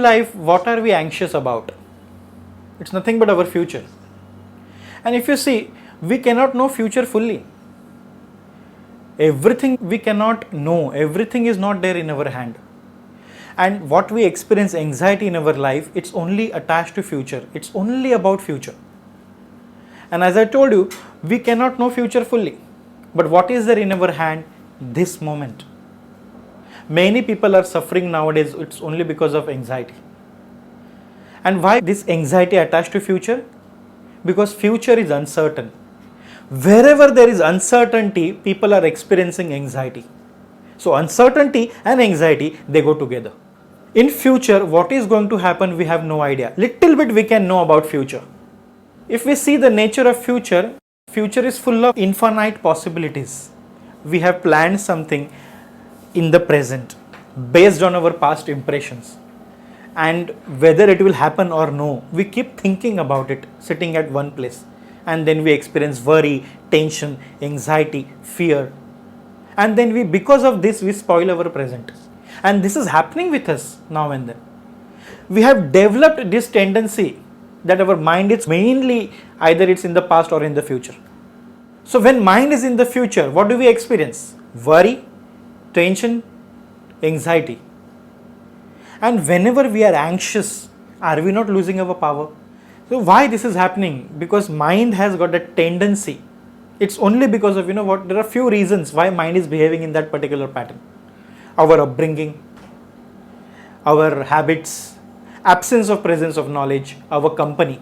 in life, what are we anxious about? It's nothing but our future. And if you see, we cannot know future fully. Everything we cannot know, everything is not there in our hand. And what we experience anxiety in our life, it's only attached to future. It's only about future. And as I told you, we cannot know future fully. But what is there in our hand? This moment. Many people are suffering nowadays, it's only because of anxiety. And why this anxiety attached to future? Because future is uncertain. Wherever there is uncertainty, people are experiencing anxiety. So uncertainty and anxiety, they go together. In future, what is going to happen, we have no idea. Little bit we can know about future. If we see the nature of future, future is full of infinite possibilities. We have planned something in the present based on our past impressions. And whether it will happen or no, we keep thinking about it, sitting at one place. And then we experience worry, tension, anxiety, fear. And then because of this, we spoil our present. And this is happening with us now and then. We have developed this tendency that our mind is mainly either it's in the past or in the future. So when mind is in the future, what do we experience? Worry, tension, anxiety. And whenever we are anxious, are we not losing our power? So why this is happening? Because mind has got a tendency. It's only because of, there are few reasons why mind is behaving in that particular pattern. Our upbringing, our habits, absence of presence of knowledge, our company.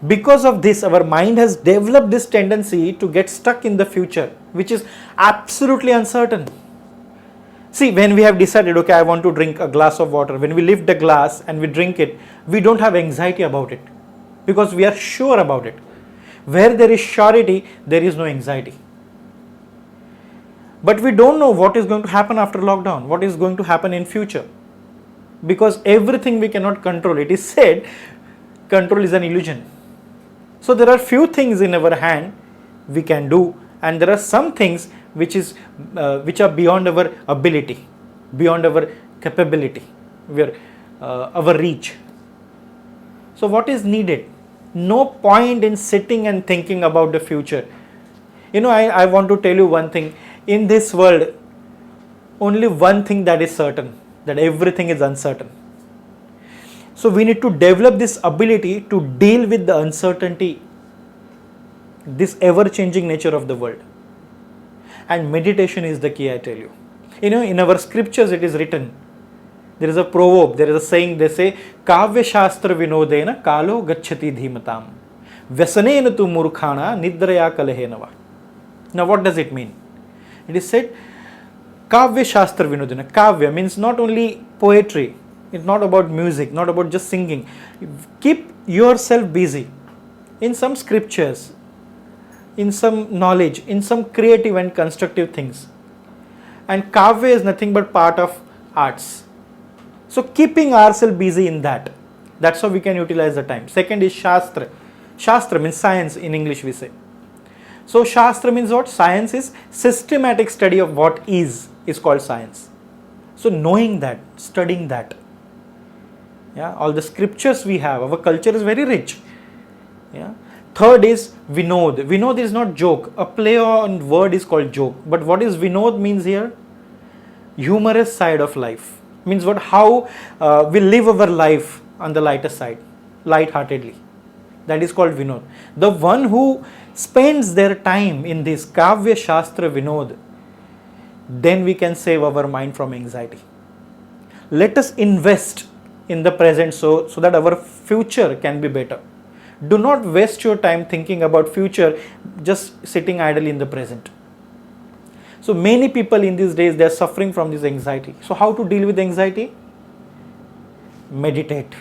Because of this, our mind has developed this tendency to get stuck in the future, which is absolutely uncertain. See, when we have decided, okay, I want to drink a glass of water, when we lift the glass and we drink it, we don't have anxiety about it because we are sure about it. Where there is surety, there is no anxiety. But we don't know what is going to happen after lockdown, what is going to happen in future. Because everything we cannot control. It is said, control is an illusion. So there are few things in our hand we can do, and there are some things which are beyond our ability, beyond our capability, our reach. So what is needed? No point in sitting and thinking about the future. I want to tell you one thing. In this world, only one thing that is certain, that everything is uncertain. So we need to develop this ability to deal with the uncertainty, this ever-changing nature of the world. And meditation is the key, I tell you. In our scriptures it is written, there is a proverb, there is a saying, they say, Kavya Shastra Vinodena Kalo Gacchati Dhimatam Vyasanena tu Murkhana Nidraya Kalehenava. Now what does it mean? It is said, Kavya Shastra Vinodena. Kavya means not only poetry, it's not about music, not about just singing. Keep yourself busy in some scriptures, in some knowledge, in some creative and constructive things. And Kavya is nothing but part of arts. So keeping ourselves busy in that, that's how we can utilize the time. Second is Shastra. Shastra means science in English we say. So Shastra means what? Science is systematic study of what is called science. So knowing that, studying that. All the scriptures we have, our culture is very rich. Third is Vinod. Vinod is not joke. A play on word is called joke. But what is Vinod means here? Humorous side of life. Means what? How we live our life on the lighter side, light-heartedly. That is called Vinod. The one who spends their time in this Kavya Shastra Vinod, then we can save our mind from anxiety. Let us invest in the present so that our future can be better. Do not waste your time thinking about future, just sitting idle in the present. So many people in these days, they are suffering from this anxiety. So how to deal with anxiety? Meditate.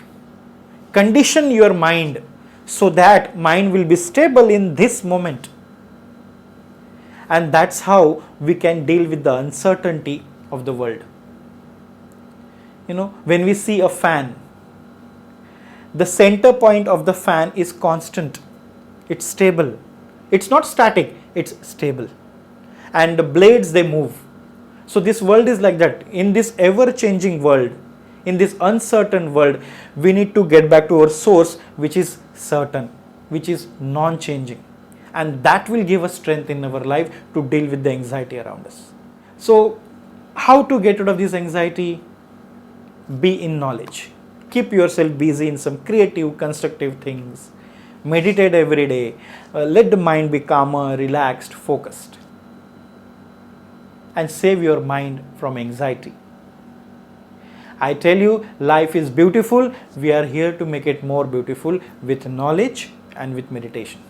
Condition your mind so that mind will be stable in this moment. And that's how we can deal with the uncertainty of the world. When we see a fan, the center point of the fan is constant. It's stable. It's not static, it's stable. And the blades, they move. So this world is like that. In this ever-changing world, In this uncertain world, we need to get back to our source, which is certain, which is non-changing. And that will give us strength in our life to deal with the anxiety around us. So, how to get rid of this anxiety? Be in knowledge. Keep yourself busy in some creative, constructive things. Meditate every day. Let the mind be calmer, relaxed, focused. And save your mind from anxiety. I tell you, life is beautiful. We are here to make it more beautiful with knowledge and with meditation.